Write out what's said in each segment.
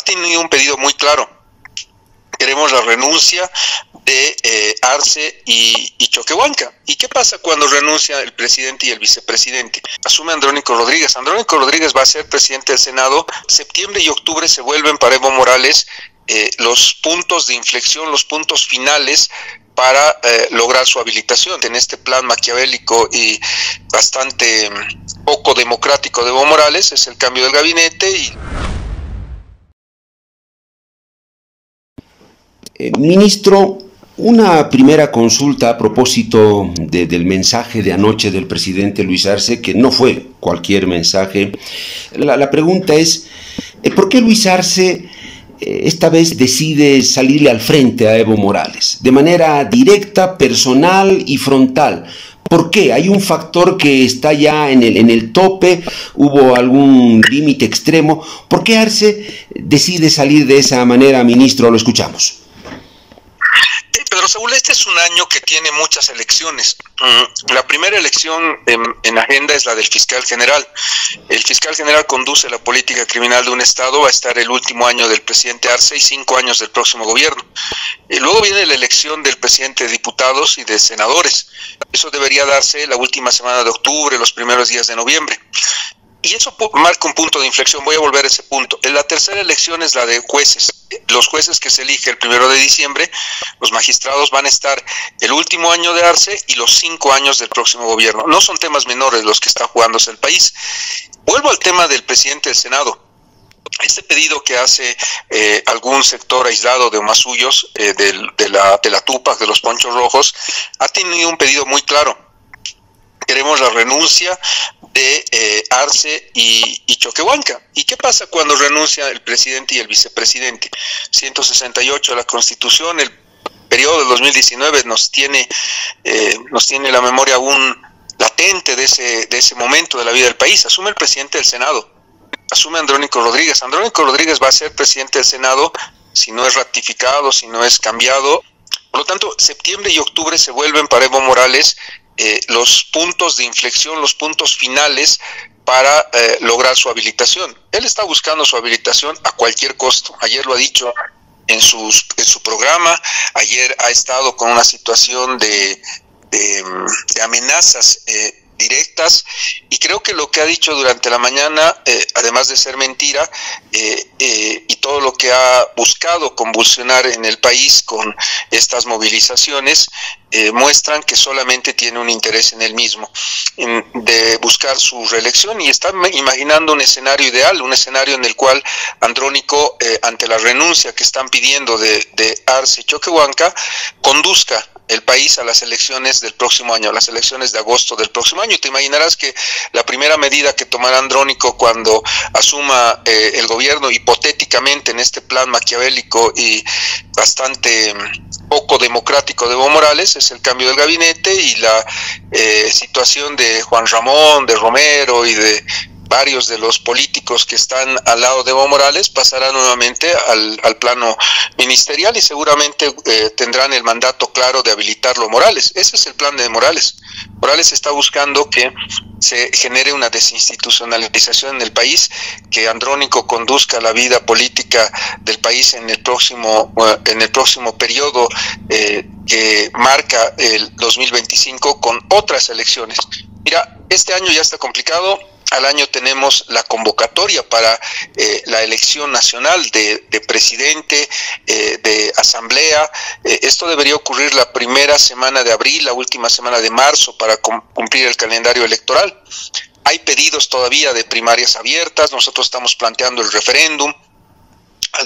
tenido un pedido muy claro. Queremos la renuncia de Arce y Choquehuanca. ¿Y qué pasa cuando renuncia el presidente y el vicepresidente? Asume Andrónico Rodríguez. Andrónico Rodríguez va a ser presidente del Senado. Septiembre y octubre se vuelven para Evo Morales los puntos de inflexión, los puntos finales para lograr su habilitación. En este plan maquiavélico y bastante poco democrático de Evo Morales es el cambio del gabinete y... Ministro, una primera consulta a propósito del mensaje de anoche del presidente Luis Arce, que no fue cualquier mensaje. La pregunta es, ¿por qué Luis Arce esta vez decide salirle al frente a Evo Morales? De manera directa, personal y frontal. ¿Por qué? ¿Hay un factor que está ya en el tope? ¿Hubo algún límite extremo? ¿Por qué Arce decide salir de esa manera, ministro? Lo escuchamos. Pedro Saúl, este es un año que tiene muchas elecciones. La primera elección en agenda es la del fiscal general. El fiscal general conduce la política criminal de un estado, va a estar el último año del presidente Arce y 5 años del próximo gobierno. Luego viene la elección del presidente de diputados y de senadores. Eso debería darse la última semana de octubre, los primeros días de noviembre. Y eso marca un punto de inflexión. Voy a volver a ese punto. La tercera elección es la de jueces. Los jueces que se eligen el 1 de diciembre, los magistrados van a estar el último año de Arce y los 5 años del próximo gobierno. No son temas menores los que está jugándose el país. Vuelvo al tema del presidente del Senado. Este pedido que hace algún sector aislado de Humasuyos, de la Tupac, de los Ponchos Rojos, ha tenido un pedido muy claro. Queremos la renuncia de Arce y Choquehuanca. ¿Y qué pasa cuando renuncia el presidente y el vicepresidente? 168 de la Constitución, el periodo del 2019 nos tiene la memoria aún latente de ese momento de la vida del país. Asume el presidente del Senado, asume Andrónico Rodríguez. Andrónico Rodríguez va a ser presidente del Senado si no es ratificado, si no es cambiado. Por lo tanto, septiembre y octubre se vuelven para Evo Morales los puntos de inflexión, los puntos finales para lograr su habilitación. Él está buscando su habilitación a cualquier costo. Ayer lo ha dicho en su programa, ayer ha estado con una situación de amenazas directas, y creo que lo que ha dicho durante la mañana, además de ser mentira, y todo lo que ha buscado convulsionar en el país con estas movilizaciones, muestran que solamente tiene un interés en él mismo, de buscar su reelección, y está imaginando un escenario ideal, un escenario en el cual Andrónico, ante la renuncia que están pidiendo de Arce y Choquehuanca, conduzca el país a las elecciones del próximo año, a las elecciones de agosto del próximo año. Te imaginarás que la primera medida que tomará Andrónico cuando asuma el gobierno, hipotéticamente en este plan maquiavélico y bastante poco democrático de Evo Morales, es el cambio del gabinete y la situación de Juan Ramón, de Romero y de varios de los políticos que están al lado de Evo Morales pasará nuevamente al plano ministerial y seguramente tendrán el mandato claro de habilitarlo Morales. Ese es el plan de Morales. Morales está buscando que se genere una desinstitucionalización en el país, que Andrónico conduzca la vida política del país en el próximo periodo que marca el 2025 con otras elecciones. Mira, este año ya está complicado. Al año tenemos la convocatoria para la elección nacional de presidente, de asamblea. Esto debería ocurrir la primera semana de abril, la última semana de marzo, para cumplir el calendario electoral. Hay pedidos todavía de primarias abiertas. Nosotros estamos planteando el referéndum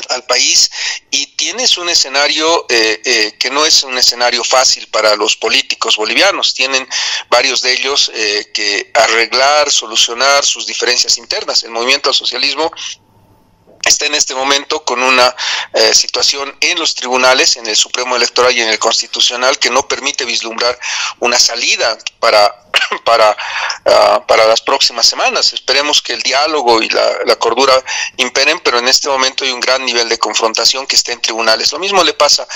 al país, y tienes un escenario que no es un escenario fácil para los políticos bolivianos. Tienen varios de ellos que arreglar, solucionar sus diferencias internas. El movimiento al socialismo está en este momento con una situación en los tribunales, en el Supremo Electoral y en el Constitucional, que no permite vislumbrar una salida para las próximas semanas. Esperemos que el diálogo y la cordura imperen, pero en este momento hay un gran nivel de confrontación que está en tribunales. Lo mismo le pasa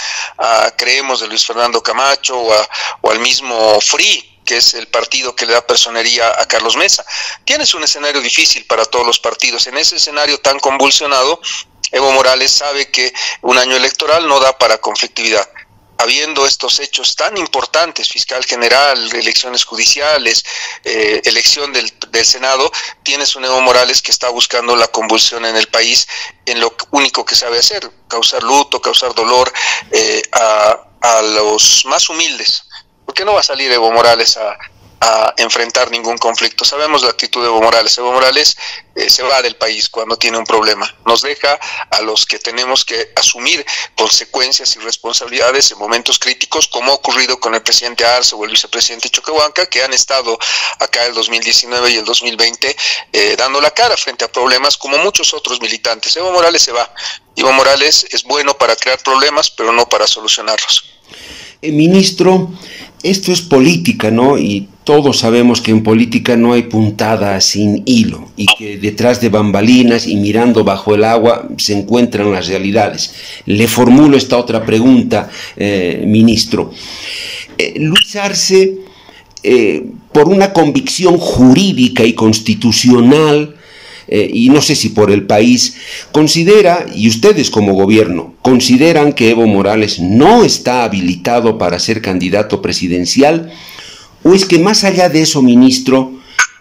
creemos, de Luis Fernando Camacho o al mismo FRI, que es el partido que le da personería a Carlos Mesa. Tienes un escenario difícil para todos los partidos. En ese escenario tan convulsionado, Evo Morales sabe que un año electoral no da para conflictividad. Habiendo estos hechos tan importantes, fiscal general, elecciones judiciales, elección del Senado, tienes un Evo Morales que está buscando la convulsión en el país en lo único que sabe hacer, causar luto, causar dolor a los más humildes. ¿Por qué no va a salir Evo Morales a enfrentar ningún conflicto? Sabemos la actitud de Evo Morales. Evo Morales se va del país cuando tiene un problema. Nos deja a los que tenemos que asumir consecuencias y responsabilidades en momentos críticos, como ha ocurrido con el presidente Arce o el vicepresidente Choquehuanca, que han estado acá el 2019 y el 2020 dando la cara frente a problemas como muchos otros militantes. Evo Morales se va. Evo Morales es bueno para crear problemas, pero no para solucionarlos. Ministro, esto es política, ¿no? Y todos sabemos que en política no hay puntada sin hilo y que detrás de bambalinas y mirando bajo el agua se encuentran las realidades. Le formulo esta otra pregunta, ministro. Luis Arce, por una convicción jurídica y constitucional, y no sé si por el país, considera, y ustedes como gobierno, consideran que Evo Morales no está habilitado para ser candidato presidencial, o es que más allá de eso, ministro,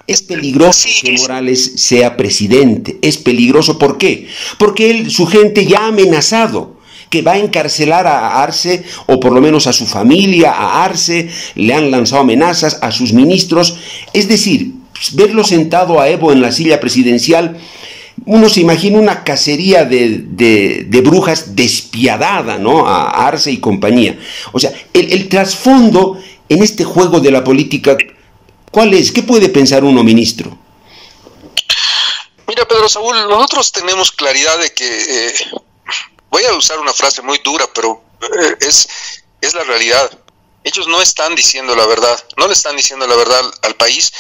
es peligroso que Morales sea presidente. Es peligroso, ¿por qué? Porque su gente ya ha amenazado que va a encarcelar a Arce, o por lo menos a su familia, a Arce, le han lanzado amenazas a sus ministros. Es decir, verlo sentado a Evo en la silla presidencial, uno se imagina una cacería de brujas despiadada, ¿no? A Arce y compañía. O sea, el trasfondo en este juego de la política, ¿cuál es? ¿Qué puede pensar uno, ministro? Mira, Pedro Saúl, nosotros tenemos claridad de que, voy a usar una frase muy dura, pero es la realidad. Ellos no están diciendo la verdad, no le están diciendo la verdad al país.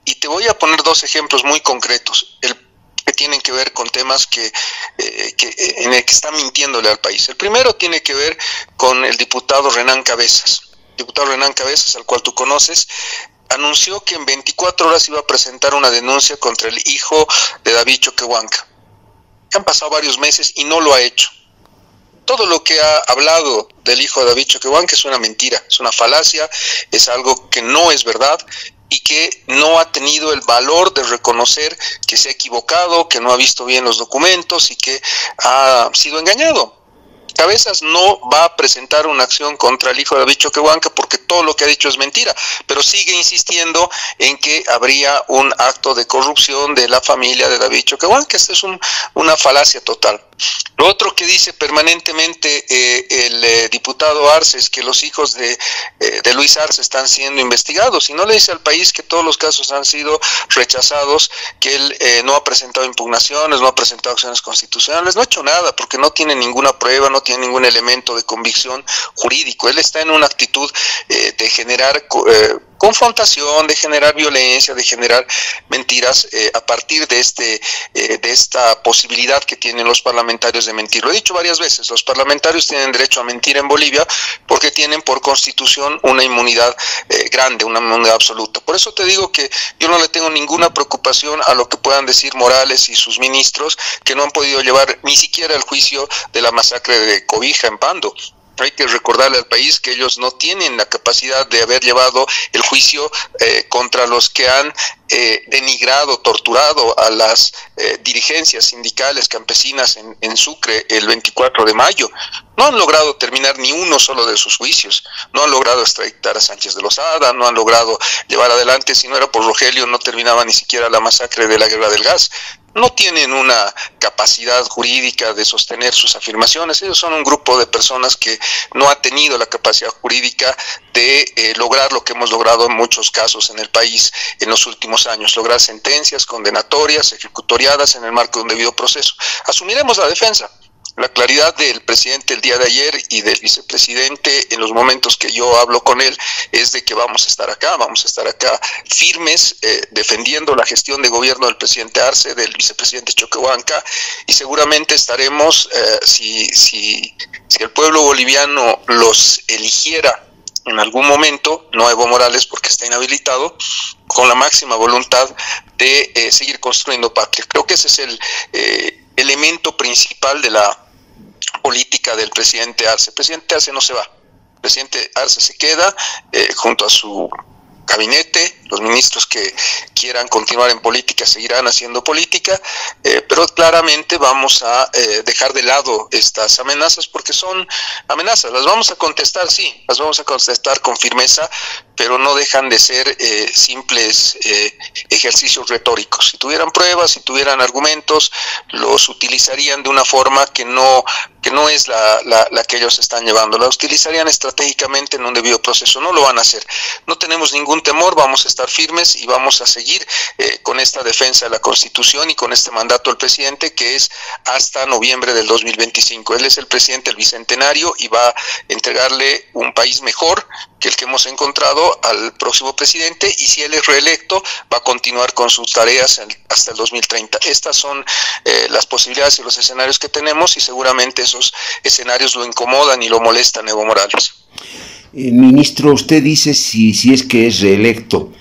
Y te voy a poner dos ejemplos muy concretos, que tienen que ver con temas en el que está mintiéndole al país. El primero tiene que ver con el diputado Renán Cabezas. El diputado Renán Cabezas, al cual tú conoces, anunció que en 24 horas iba a presentar una denuncia contra el hijo de David Choquehuanca. Han pasado varios meses y no lo ha hecho. Todo lo que ha hablado del hijo de David Choquehuanca es una mentira, es una falacia, es algo que no es verdad, y que no ha tenido el valor de reconocer que se ha equivocado, que no ha visto bien los documentos y que ha sido engañado. Cabezas no va a presentar una acción contra el hijo de David Choquehuanca porque todo lo que ha dicho es mentira, pero sigue insistiendo en que habría un acto de corrupción de la familia de David Choquehuanca. Esta es una falacia total. Lo otro que dice permanentemente el diputado Arce es que los hijos de Luis Arce están siendo investigados, y no le dice al país que todos los casos han sido rechazados, que él no ha presentado impugnaciones, no ha presentado acciones constitucionales, no ha hecho nada porque no tiene ninguna prueba, no tiene ningún elemento de convicción jurídico. Él está en una actitud de generar confrontación, de generar violencia, de generar mentiras a partir de esta posibilidad que tienen los parlamentarios de mentir. Lo he dicho varias veces, los parlamentarios tienen derecho a mentir en Bolivia porque tienen por constitución una inmunidad grande, una inmunidad absoluta. Por eso te digo que yo no le tengo ninguna preocupación a lo que puedan decir Morales y sus ministros, que no han podido llevar ni siquiera el juicio de la masacre de Cobija en Pando. Hay que recordarle al país que ellos no tienen la capacidad de haber llevado el juicio contra los que han denigrado, torturado a las dirigencias sindicales campesinas en Sucre el 24 de mayo. No han logrado terminar ni uno solo de sus juicios, no han logrado extraditar a Sánchez de Lozada, no han logrado llevar adelante, si no era por Rogelio no terminaba ni siquiera la masacre de la Guerra del Gas. No tienen una capacidad jurídica de sostener sus afirmaciones. Ellos son un grupo de personas que no ha tenido la capacidad jurídica de lograr lo que hemos logrado en muchos casos en el país en los últimos años, lograr sentencias condenatorias, ejecutoriadas en el marco de un debido proceso. Asumiremos la defensa. La claridad del presidente el día de ayer y del vicepresidente en los momentos que yo hablo con él es de que vamos a estar acá firmes, defendiendo la gestión de gobierno del presidente Arce, del vicepresidente Choquehuanca, y seguramente estaremos, si el pueblo boliviano los eligiera en algún momento, no Evo Morales porque está inhabilitado, con la máxima voluntad de seguir construyendo patria. Creo que ese es elemento principal de la política del presidente Arce. El presidente Arce no se va, el presidente Arce se queda junto a su gabinete. Los ministros que quieran continuar en política seguirán haciendo política, pero claramente vamos a dejar de lado estas amenazas, porque son amenazas. Las vamos a contestar, sí, las vamos a contestar con firmeza, pero no dejan de ser simples ejercicios retóricos. Si tuvieran pruebas, si tuvieran argumentos, los utilizarían de una forma que no es la que ellos están llevando. La utilizarían estratégicamente en un debido proceso. No lo van a hacer. No tenemos ningún temor, vamos a estar firmes y vamos a seguir con esta defensa de la Constitución y con este mandato del presidente, que es hasta noviembre del 2025. Él es el presidente del Bicentenario y va a entregarle un país mejor que el que hemos encontrado al próximo presidente, y si él es reelecto va a continuar con sus tareas hasta el 2030. Estas son las posibilidades y los escenarios que tenemos, y seguramente esos escenarios lo incomodan y lo molestan a Evo Morales. Ministro, usted dice si es que es reelecto.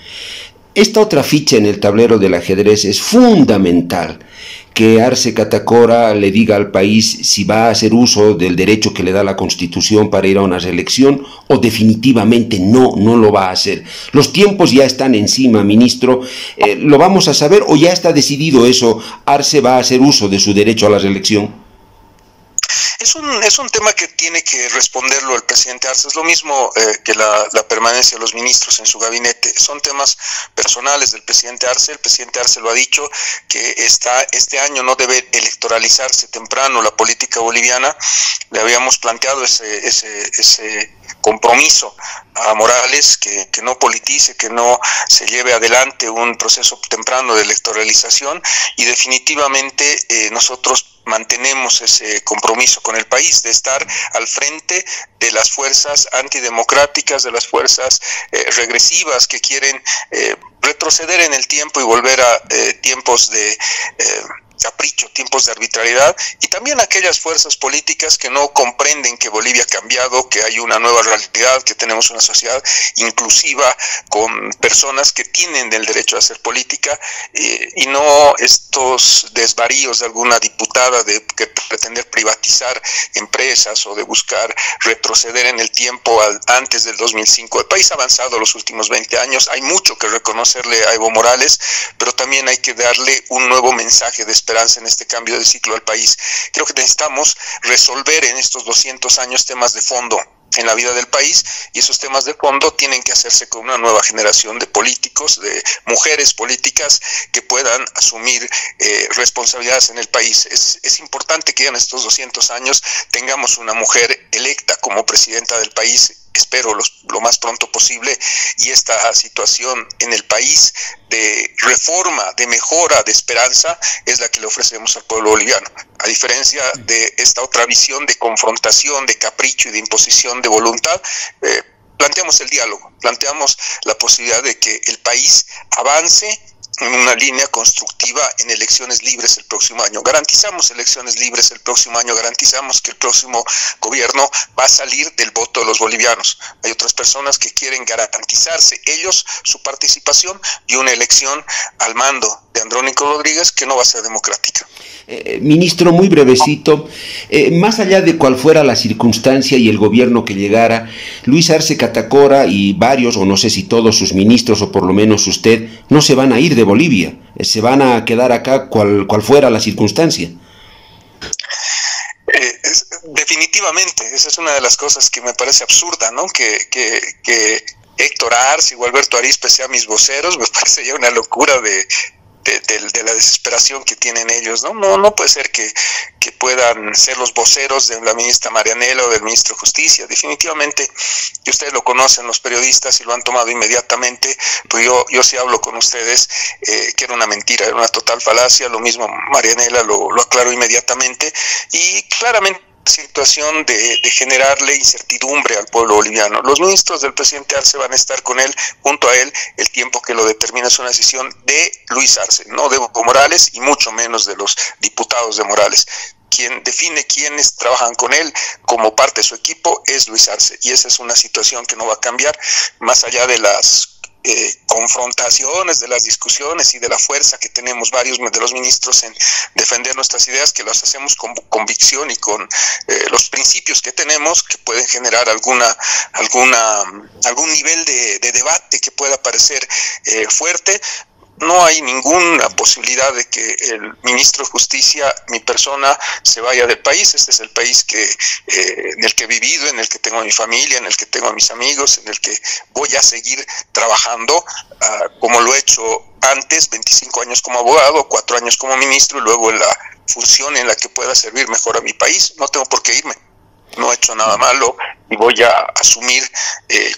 Esta otra ficha en el tablero del ajedrez es fundamental, que Arce Catacora le diga al país si va a hacer uso del derecho que le da la Constitución para ir a una reelección o definitivamente no lo va a hacer. Los tiempos ya están encima, ministro. ¿Lo vamos a saber o ya está decidido eso? ¿Arce va a hacer uso de su derecho a la reelección? Es un tema que tiene que responderlo el presidente Arce. Es lo mismo que la permanencia de los ministros en su gabinete. Son temas personales del presidente Arce. El presidente Arce lo ha dicho, que este año no debe electoralizarse temprano la política boliviana. Le habíamos planteado ese compromiso a Morales, que no politice, que no se lleve adelante un proceso temprano de electoralización, y definitivamente nosotros mantenemos ese compromiso con el país de estar al frente de las fuerzas antidemocráticas, de las fuerzas regresivas que quieren retroceder en el tiempo y volver a tiempos de capricho, tiempos de arbitrariedad, y también aquellas fuerzas políticas que no comprenden que Bolivia ha cambiado, que hay una nueva realidad, que tenemos una sociedad inclusiva con personas que tienen el derecho a hacer política, y no estos desvaríos de alguna diputada de que pretender privatizar empresas o de buscar retroceder en el tiempo antes del 2005. El país ha avanzado los últimos 20 años, hay mucho que reconocerle a Evo Morales, pero también hay que darle un nuevo mensaje de esperanza en este cambio de ciclo al país. Creo que necesitamos resolver en estos 200 años temas de fondo en la vida del país, y esos temas de fondo tienen que hacerse con una nueva generación de políticos, de mujeres políticas que puedan asumir responsabilidades en el país. Es importante que en estos 200 años tengamos una mujer electa como presidenta del país. Espero lo más pronto posible, y esta situación en el país de reforma, de mejora, de esperanza es la que le ofrecemos al pueblo boliviano, a diferencia de esta otra visión de confrontación, de capricho y de imposición de voluntad. Planteamos el diálogo, planteamos la posibilidad de que el país avance en una línea constructiva en elecciones libres el próximo año. Garantizamos elecciones libres el próximo año, garantizamos que el próximo gobierno va a salir del voto de los bolivianos. Hay otras personas que quieren garantizarse ellos su participación y una elección al mando de Andrónico Rodríguez que no va a ser democrática. Ministro, muy brevecito, más allá de cuál fuera la circunstancia y el gobierno que llegara, Luis Arce Catacora y varios, o no sé si todos sus ministros, o por lo menos usted, no se van a ir de Bolivia, se van a quedar acá cual fuera la circunstancia. Definitivamente, esa es una de las cosas que me parece absurda, ¿no? Que Héctor Arce o Alberto Arizpe sean mis voceros. Me parece ya una locura de la desesperación que tienen ellos, ¿no? No puede ser que puedan ser los voceros de la ministra Marianela o del ministro de Justicia. Definitivamente, y ustedes lo conocen, los periodistas, y lo han tomado inmediatamente, pues yo sí hablo con ustedes, que era una mentira, era una total falacia. Lo mismo Marianela lo aclaró inmediatamente, y claramente situación de generarle incertidumbre al pueblo boliviano. Los ministros del presidente Arce van a estar con él, junto a él, el tiempo que lo determina. Es una decisión de Luis Arce, no de Evo Morales, y mucho menos de los diputados de Morales. Quien define quiénes trabajan con él como parte de su equipo es Luis Arce, y esa es una situación que no va a cambiar, más allá de las confrontaciones, de las discusiones y de la fuerza que tenemos varios de los ministros en defender nuestras ideas, que las hacemos con convicción y con los principios que tenemos, que pueden generar algún nivel de debate que pueda parecer fuerte. No hay ninguna posibilidad de que el ministro de Justicia, mi persona, se vaya del país. Este es el país en el que he vivido, en el que tengo a mi familia, en el que tengo a mis amigos, en el que voy a seguir trabajando como lo he hecho antes, 25 años como abogado, 4 años como ministro y luego en la función en la que pueda servir mejor a mi país. No tengo por qué irme. No he hecho nada malo y voy a asumir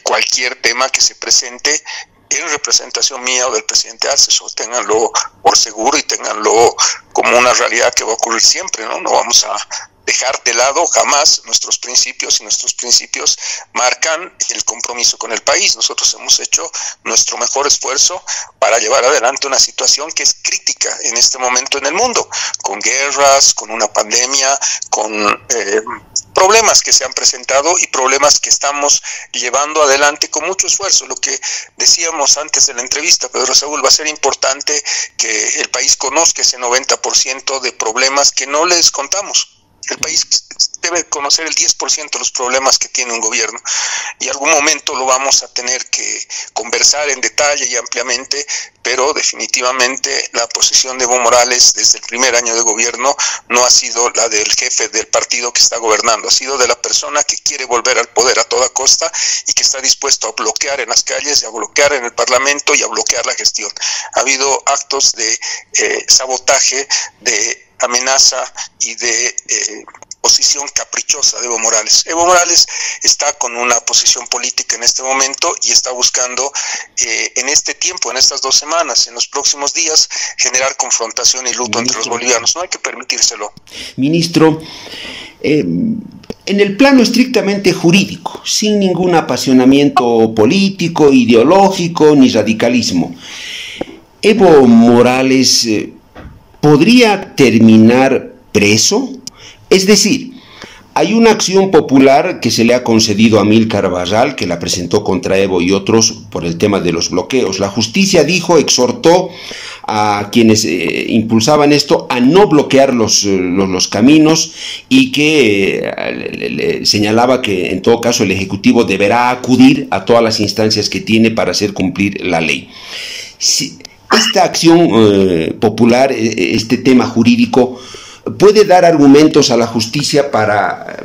cualquier tema que se presente en representación mía o del presidente Arce. Eso ténganlo por seguro y ténganlo como una realidad que va a ocurrir siempre, ¿no? No vamos a dejar de lado jamás nuestros principios, y nuestros principios marcan el compromiso con el país. Nosotros hemos hecho nuestro mejor esfuerzo para llevar adelante una situación que es crítica en este momento en el mundo, con guerras, con una pandemia, con problemas que se han presentado y problemas que estamos llevando adelante con mucho esfuerzo. Lo que decíamos antes de la entrevista, Pedro Saúl, va a ser importante que el país conozca ese 90% de problemas que no les contamos. El país debe conocer el 10% de los problemas que tiene un gobierno, y algún momento lo vamos a tener que conversar en detalle y ampliamente, pero definitivamente la posición de Evo Morales desde el primer año de gobierno no ha sido la del jefe del partido que está gobernando, ha sido de la persona que quiere volver al poder a toda costa y que está dispuesto a bloquear en las calles, y a bloquear en el Parlamento y a bloquear la gestión. Ha habido actos de sabotaje, de amenaza y de posición caprichosa de Evo Morales. Evo Morales está con una posición política en este momento y está buscando en este tiempo, en estas 2 semanas, en los próximos días, generar confrontación y luto entre los bolivianos. No hay que permitírselo. Ministro, en el plano estrictamente jurídico, sin ningún apasionamiento político, ideológico ni radicalismo, Evo Morales ¿podría terminar preso? Es decir, hay una acción popular que se le ha concedido a Amílcar Barral, que la presentó contra Evo y otros por el tema de los bloqueos. La justicia exhortó a quienes impulsaban esto a no bloquear los caminos, y que señalaba que en todo caso el Ejecutivo deberá acudir a todas las instancias que tiene para hacer cumplir la ley. Esta acción popular, este tema jurídico, puede dar argumentos a la justicia para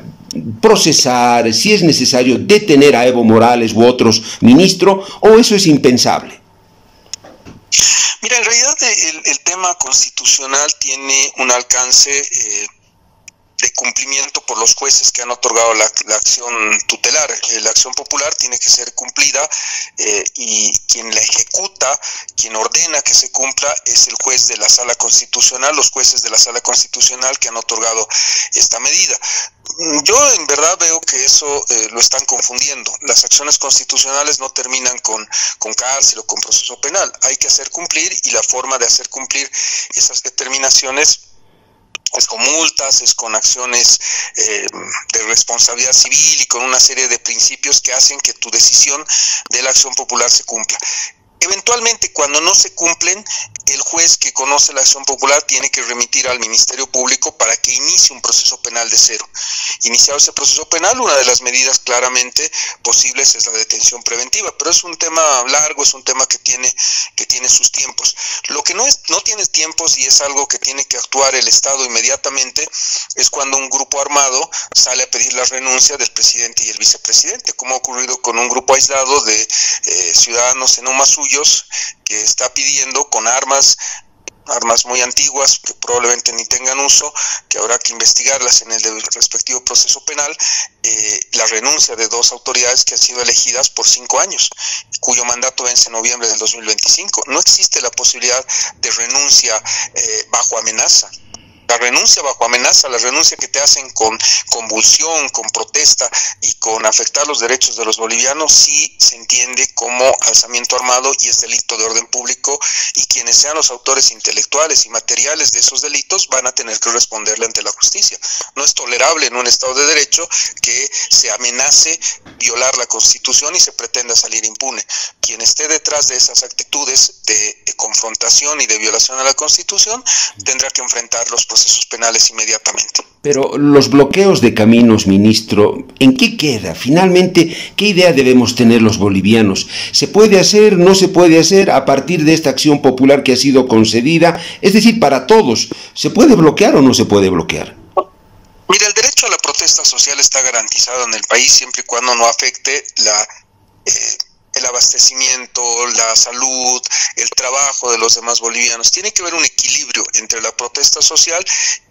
procesar, si es necesario, detener a Evo Morales u otros ministros, o eso es impensable. Mira, en realidad el tema constitucional tiene un alcance de cumplimiento por los jueces que han otorgado la acción tutelar. La acción popular tiene que ser cumplida y quien la ejecuta, quien ordena que se cumpla, es el juez de la Sala Constitucional, los jueces de la Sala Constitucional que han otorgado esta medida. Yo en verdad veo que eso lo están confundiendo. Las acciones constitucionales no terminan con cárcel o con proceso penal. Hay que hacer cumplir, y la forma de hacer cumplir esas determinaciones es con multas, es con acciones de responsabilidad civil y con una serie de principios que hacen que tu decisión de la acción popular se cumpla. Eventualmente, cuando no se cumplen, el juez que conoce la acción popular tiene que remitir al Ministerio Público para que inicie un proceso penal de cero. Iniciado ese proceso penal, una de las medidas claramente posibles es la detención preventiva, pero es un tema largo, es un tema que tiene sus tiempos. Lo que no tiene tiempos, y es algo que tiene que actuar el Estado inmediatamente, es cuando un grupo armado sale a pedir la renuncia del presidente y el vicepresidente, como ha ocurrido con un grupo aislado de ciudadanos en Humazuy, que está pidiendo con armas muy antiguas que probablemente ni tengan uso, que habrá que investigarlas en el respectivo proceso penal, la renuncia de 2 autoridades que han sido elegidas por 5 años, cuyo mandato vence en noviembre del 2025. No existe la posibilidad de renuncia bajo amenaza. la renuncia bajo amenaza, la renuncia que te hacen con convulsión, con protesta y con afectar los derechos de los bolivianos, sí se entiende como alzamiento armado y es delito de orden público, y quienes sean los autores intelectuales y materiales de esos delitos van a tener que responderle ante la justicia. No es tolerable en un Estado de Derecho que se amenace violar la Constitución y se pretenda salir impune. Quien esté detrás de esas actitudes de confrontación y de violación a la Constitución tendrá que enfrentar los procesos penales inmediatamente. Pero los bloqueos de caminos, ministro, ¿en qué queda? Finalmente, ¿qué idea debemos tener los bolivianos? ¿Se puede hacer, no se puede hacer a partir de esta acción popular que ha sido concedida? Es decir, para todos, ¿se puede bloquear o no se puede bloquear? Mira, el derecho a la protesta social está garantizado en el país siempre y cuando no afecte el abastecimiento, la salud, el trabajo de los demás bolivianos. Tiene que haber un equilibrio entre la protesta social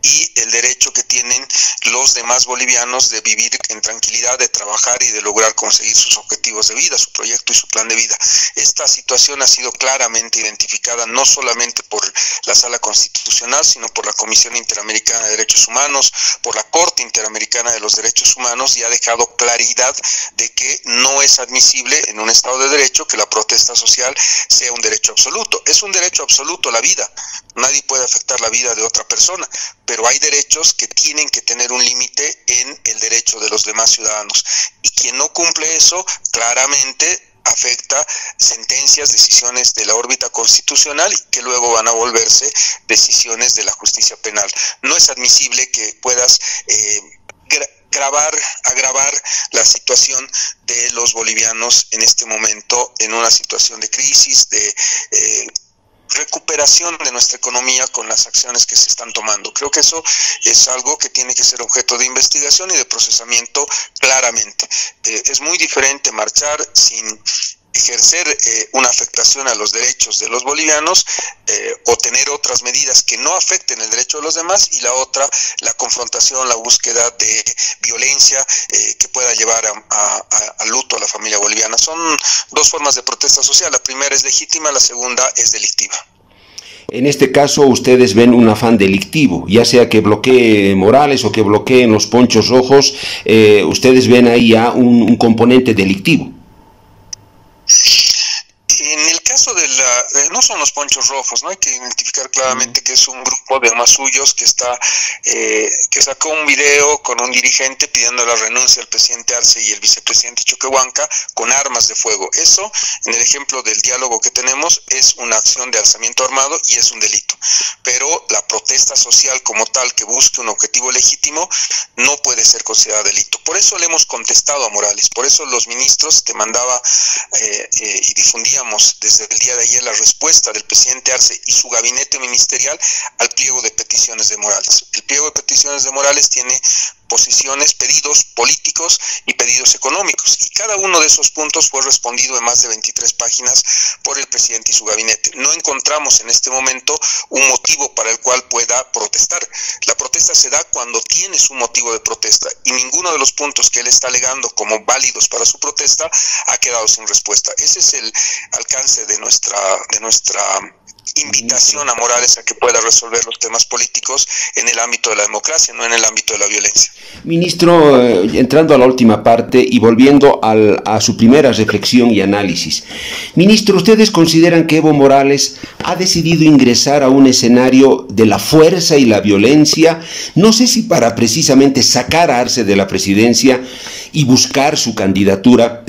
y el derecho que tienen los demás bolivianos de vivir en tranquilidad, de trabajar y de lograr conseguir sus objetivos de vida, su proyecto y su plan de vida. Esta situación ha sido claramente identificada no solamente por la Sala Constitucional, sino por la Comisión Interamericana de Derechos Humanos, por la Corte Interamericana de los Derechos Humanos, y ha dejado claridad de que no es admisible en un Estado de Derecho que la protesta social sea un derecho absoluto. Es un derecho absoluto la vida. Nadie puede afectar la vida de otra persona, pero hay derechos que tienen que tener un límite en el derecho de los demás ciudadanos. Y quien no cumple eso, claramente afecta sentencias, decisiones de la órbita constitucional que luego van a volverse decisiones de la justicia penal. No es admisible que puedas agravar la situación de los bolivianos en este momento, en una situación de crisis, de recuperación de nuestra economía con las acciones que se están tomando. Creo que eso es algo que tiene que ser objeto de investigación y de procesamiento claramente. Es muy diferente marchar sin ejercer una afectación a los derechos de los bolivianos o tener otras medidas que no afecten el derecho de los demás, y la otra, la confrontación, la búsqueda de violencia que pueda llevar a luto a la familia boliviana. Son dos formas de protesta social. La primera es legítima, la segunda es delictiva. En este caso ustedes ven un afán delictivo, ya sea que bloquee Morales o que bloqueen los ponchos rojos, ustedes ven ahí ya un componente delictivo. En el caso de no son los ponchos rojos, no hay que identificar claramente que es un grupo de masuyos que que sacó un video con un dirigente pidiendo la renuncia del presidente Arce y el vicepresidente Choquehuanca con armas de fuego. Eso, en el ejemplo del diálogo que tenemos, es una acción de alzamiento armado y es un delito. Pero la protesta social como tal que busque un objetivo legítimo no puede ser considerada delito. Por eso le hemos contestado a Morales, por eso los ministros te mandaba y difundíamos desde el día de ayer la respuesta del presidente Arce y su gabinete ministerial al pliego de peticiones de Morales. El pliego de peticiones de Morales tiene posiciones, pedidos políticos y pedidos económicos, y cada uno de esos puntos fue respondido en más de 23 páginas por el presidente y su gabinete. No encontramos en este momento un motivo para el cual pueda protestar. La protesta se da cuando tienes un motivo de protesta, y ninguno de los puntos que él está alegando como válidos para su protesta ha quedado sin respuesta. Ese es el alcance de nuestra invitación a Morales a que pueda resolver los temas políticos en el ámbito de la democracia, no en el ámbito de la violencia. Ministro, entrando a la última parte y volviendo a su primera reflexión y análisis. Ministro, ¿ustedes consideran que Evo Morales ha decidido ingresar a un escenario de la fuerza y la violencia? No sé si para precisamente sacar a Arce de la presidencia y buscar su candidatura.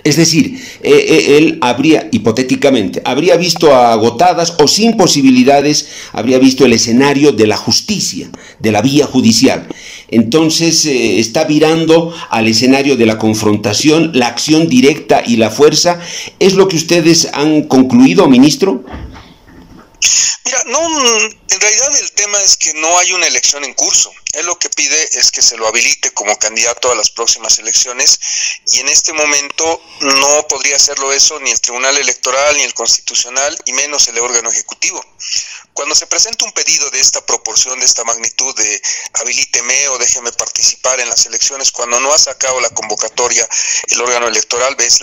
Es decir, él hipotéticamente, habría visto agotadas o sin posibilidades, habría visto el escenario de la justicia, de la vía judicial. Entonces está virando al escenario de la confrontación, la acción directa y la fuerza. ¿Es lo que ustedes han concluido, ministro? Mira, en realidad el tema es que no hay una elección en curso. Él lo que pide es que se lo habilite como candidato a las próximas elecciones, y en este momento no podría hacerlo eso ni el Tribunal Electoral ni el Constitucional, y menos el órgano ejecutivo. Cuando se presenta un pedido de esta proporción, de esta magnitud, de habilíteme o déjeme participar en las elecciones, cuando no ha sacado la convocatoria el órgano electoral, ves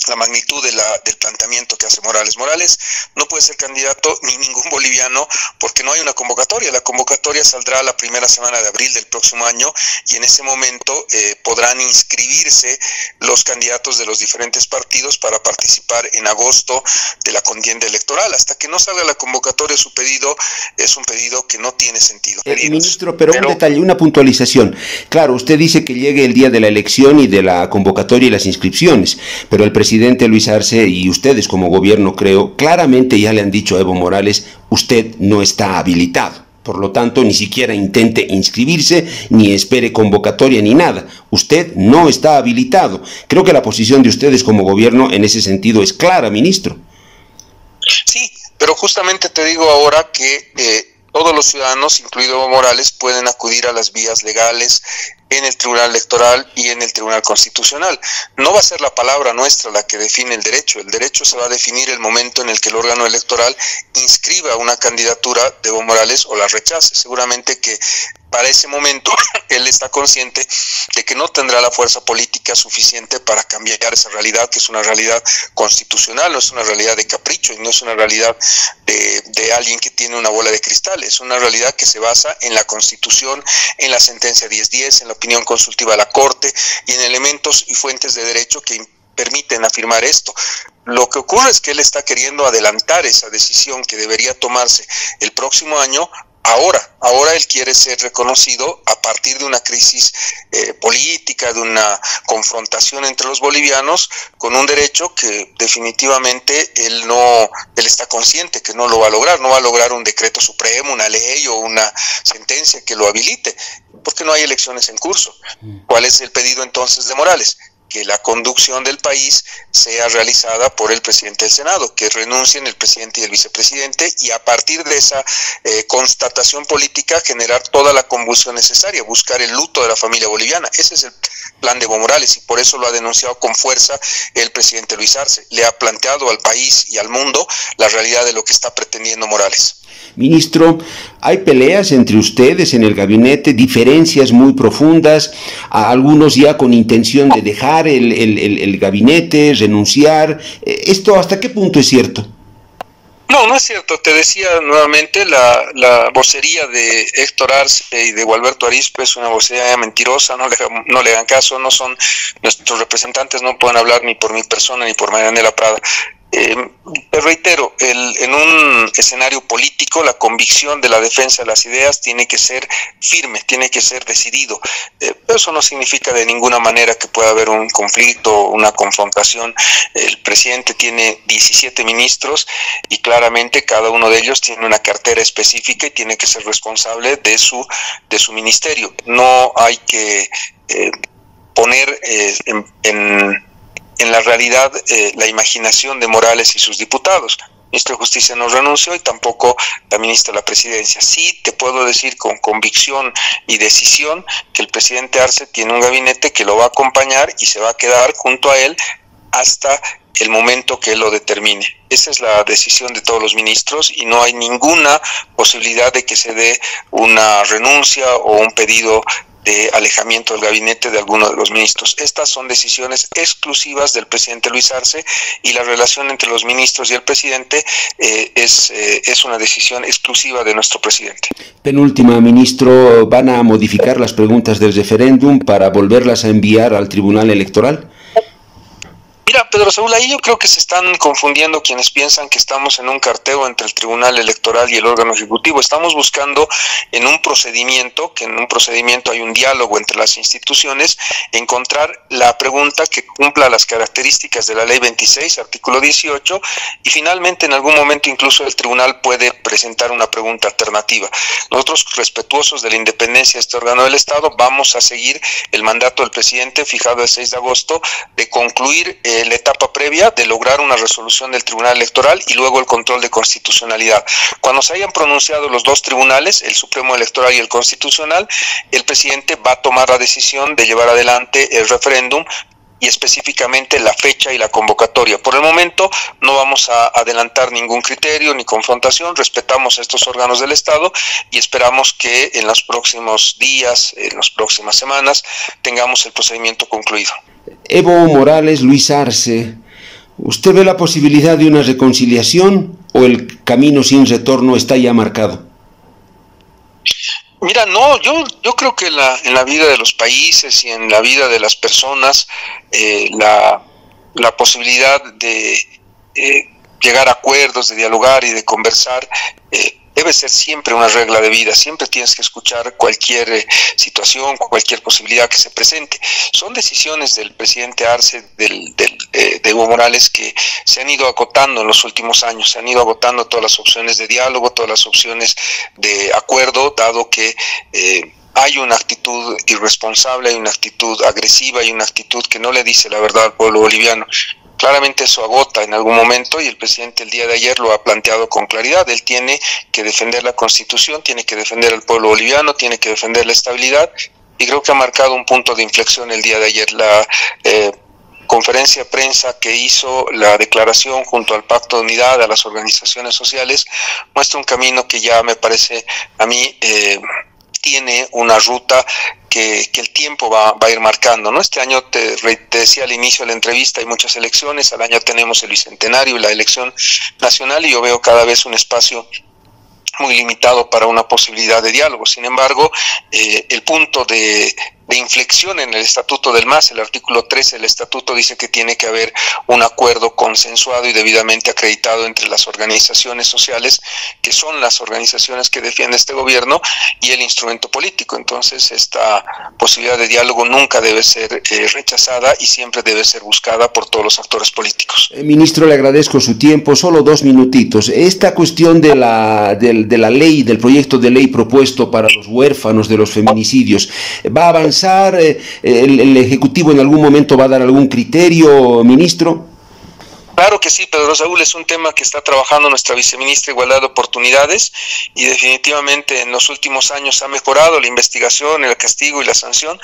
la magnitud del planteamiento que hace Morales. Morales no puede ser candidato ni ningún boliviano porque no hay una convocatoria. La convocatoria saldrá la primera semana de abril del próximo año y en ese momento podrán inscribirse los candidatos de los diferentes partidos para participar en agosto de la contienda electoral. Hasta que no salga la convocatoria, su pedido es un pedido que no tiene sentido. Ministro, pero un detalle, una puntualización. Claro, usted dice que llegue el día de la elección y de la convocatoria y las inscripciones, pero el presidente Luis Arce y ustedes como gobierno, creo, claramente ya le han dicho a Evo Morales, usted no está habilitado. Por lo tanto, ni siquiera intente inscribirse, ni espere convocatoria, ni nada. Usted no está habilitado. Creo que la posición de ustedes como gobierno en ese sentido es clara, ministro. Sí, pero justamente te digo ahora que todos los ciudadanos, incluido Evo Morales, pueden acudir a las vías legales en el Tribunal Electoral y en el Tribunal Constitucional. No va a ser la palabra nuestra la que define el derecho se va a definir el momento en el que el órgano electoral inscriba una candidatura de Evo Morales o la rechace. Seguramente que para ese momento él está consciente de que no tendrá la fuerza política suficiente para cambiar esa realidad, que es una realidad constitucional, no es una realidad de capricho y no es una realidad de alguien que tiene una bola de cristal, es una realidad que se basa en la Constitución, en la sentencia 1010, en la opinión consultiva de la Corte y en elementos y fuentes de derecho que permiten afirmar esto. Lo que ocurre es que él está queriendo adelantar esa decisión que debería tomarse el próximo año. Ahora él quiere ser reconocido a partir de una crisis política, de una confrontación entre los bolivianos con un derecho que definitivamente él está consciente que no lo va a lograr, no va a lograr un decreto supremo, una ley o una sentencia que lo habilite, porque no hay elecciones en curso. ¿Cuál es el pedido entonces de Morales? Que la conducción del país sea realizada por el presidente del Senado, que renuncien el presidente y el vicepresidente y a partir de esa constatación política generar toda la convulsión necesaria, buscar el luto de la familia boliviana. Ese es el plan de Evo Morales y por eso lo ha denunciado con fuerza el presidente Luis Arce. Le ha planteado al país y al mundo la realidad de lo que está pretendiendo Morales. Ministro, hay peleas entre ustedes en el gabinete, diferencias muy profundas, algunos ya con intención de dejar el gabinete, renunciar. ¿Esto hasta qué punto es cierto? No es cierto. Te decía nuevamente, la vocería de Héctor Arce y de Gualberto Arizpe es una vocería mentirosa, no le hagan caso, no son nuestros representantes, no pueden hablar ni por mi persona ni por Marianela Prada. Te reitero, en un escenario político la convicción de la defensa de las ideas tiene que ser firme, tiene que ser decidido, pero eso no significa de ninguna manera que pueda haber un conflicto, una confrontación. El presidente tiene 17 ministros y claramente cada uno de ellos tiene una cartera específica y tiene que ser responsable de su ministerio. No hay que poner en la realidad la imaginación de Morales y sus diputados. El ministro de Justicia no renunció y tampoco la ministra de la Presidencia. Sí te puedo decir con convicción y decisión que el presidente Arce tiene un gabinete que lo va a acompañar y se va a quedar junto a él hasta el momento que él lo determine. Esa es la decisión de todos los ministros y no hay ninguna posibilidad de que se dé una renuncia o un pedido de alejamiento del gabinete de alguno de los ministros. Estas son decisiones exclusivas del presidente Luis Arce y la relación entre los ministros y el presidente es una decisión exclusiva de nuestro presidente. Penúltima, ministro, ¿van a modificar las preguntas del referéndum para volverlas a enviar al Tribunal Electoral? Mira, Pedro Saúl, ahí yo creo que se están confundiendo quienes piensan que estamos en un carteo entre el Tribunal Electoral y el órgano ejecutivo. Estamos buscando en un procedimiento hay un diálogo entre las instituciones, encontrar la pregunta que cumpla las características de la Ley 26, artículo 18, y finalmente en algún momento incluso el tribunal puede presentar una pregunta alternativa. Nosotros, respetuosos de la independencia de este órgano del Estado, vamos a seguir el mandato del presidente fijado el 6 de agosto de concluir la etapa previa de lograr una resolución del Tribunal Electoral y luego el control de constitucionalidad. Cuando se hayan pronunciado los dos tribunales, el Supremo Electoral y el Constitucional, el presidente va a tomar la decisión de llevar adelante el referéndum y específicamente la fecha y la convocatoria. Por el momento no vamos a adelantar ningún criterio ni confrontación, respetamos a estos órganos del Estado y esperamos que en los próximos días, en las próximas semanas, tengamos el procedimiento concluido. Evo Morales, Luis Arce, ¿Usted ve la posibilidad de una reconciliación o el camino sin retorno está ya marcado? Mira, no, yo creo que en la vida de los países y en la vida de las personas, la posibilidad de llegar a acuerdos, de dialogar y de conversar, debe ser siempre una regla de vida. Siempre tienes que escuchar cualquier situación, cualquier posibilidad que se presente. Son decisiones del presidente Arce, de Evo Morales, que se han ido agotando en los últimos años. Se han ido agotando todas las opciones de diálogo, todas las opciones de acuerdo, dado que hay una actitud irresponsable, hay una actitud agresiva, hay una actitud que no le dice la verdad al pueblo boliviano. Claramente eso agota en algún momento y el presidente el día de ayer lo ha planteado con claridad. Él tiene que defender la Constitución, tiene que defender al pueblo boliviano, tiene que defender la estabilidad, y creo que ha marcado un punto de inflexión el día de ayer. La conferencia de prensa que hizo, la declaración junto al Pacto de Unidad, a las organizaciones sociales, muestra un camino que ya me parece a mí tiene una ruta que el tiempo va a ir marcando, ¿no? Este año, te decía al inicio de la entrevista, hay muchas elecciones. Al año tenemos el bicentenario y la elección nacional, y yo veo cada vez un espacio muy limitado para una posibilidad de diálogo. Sin embargo, el punto de inflexión en el Estatuto del MAS, el artículo 13 del Estatuto, dice que tiene que haber un acuerdo consensuado y debidamente acreditado entre las organizaciones sociales, que son las organizaciones que defiende este gobierno, y el instrumento político. Entonces, esta posibilidad de diálogo nunca debe ser rechazada y siempre debe ser buscada por todos los actores políticos. Ministro, le agradezco su tiempo, solo 2 minutitos. Esta cuestión de la ley, del proyecto de ley propuesto para los huérfanos de los feminicidios, ¿va a avanzar? ¿El Ejecutivo en algún momento va a dar algún criterio, ministro? Claro que sí, Pedro Saúl, es un tema que está trabajando nuestra viceministra de Igualdad de Oportunidades, y definitivamente en los últimos años ha mejorado la investigación, el castigo y la sanción,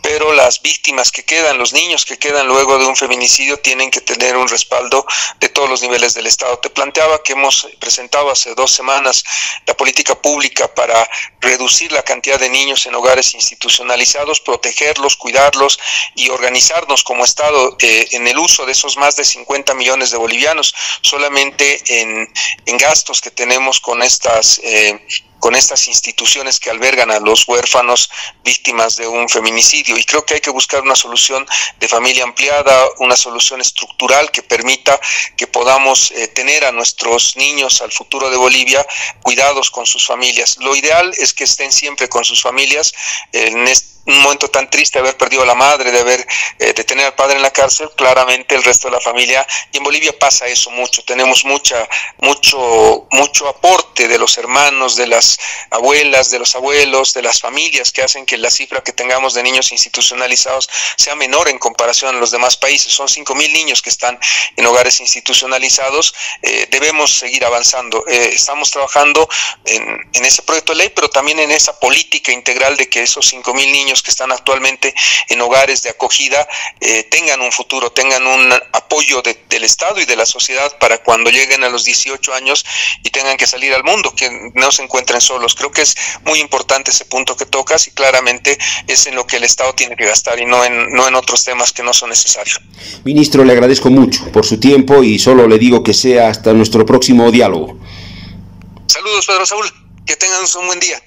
pero las víctimas que quedan, los niños que quedan luego de un feminicidio, tienen que tener un respaldo de todos los niveles del Estado. Te planteaba que hemos presentado hace 2 semanas la política pública para reducir la cantidad de niños en hogares institucionalizados, protegerlos, cuidarlos y organizarnos como Estado en el uso de esos más de 50 millones de bolivianos, solamente en gastos que tenemos con estas instituciones que albergan a los huérfanos víctimas de un feminicidio. Y creo que hay que buscar una solución de familia ampliada, una solución estructural que permita que podamos tener a nuestros niños, al futuro de Bolivia, cuidados con sus familias. Lo ideal es que estén siempre con sus familias. En un momento tan triste de haber perdido a la madre, de tener al padre en la cárcel, claramente el resto de la familia, y en Bolivia pasa eso mucho. Tenemos mucho aporte de los hermanos, de las abuelas, de los abuelos, de las familias, que hacen que la cifra que tengamos de niños institucionalizados sea menor en comparación a los demás países. Son 5.000 niños que están en hogares institucionalizados. Debemos seguir avanzando. Estamos trabajando en ese proyecto de ley, pero también en esa política integral de que esos 5.000 niños que están actualmente en hogares de acogida tengan un futuro, tengan un apoyo del Estado y de la sociedad para cuando lleguen a los 18 años y tengan que salir al mundo, que no se encuentren solos. Creo que es muy importante ese punto que tocas, y claramente es en lo que el Estado tiene que gastar y no en otros temas que no son necesarios. Ministro, le agradezco mucho por su tiempo y solo le digo que sea hasta nuestro próximo diálogo. Saludos, Pedro Saúl, que tengan un buen día.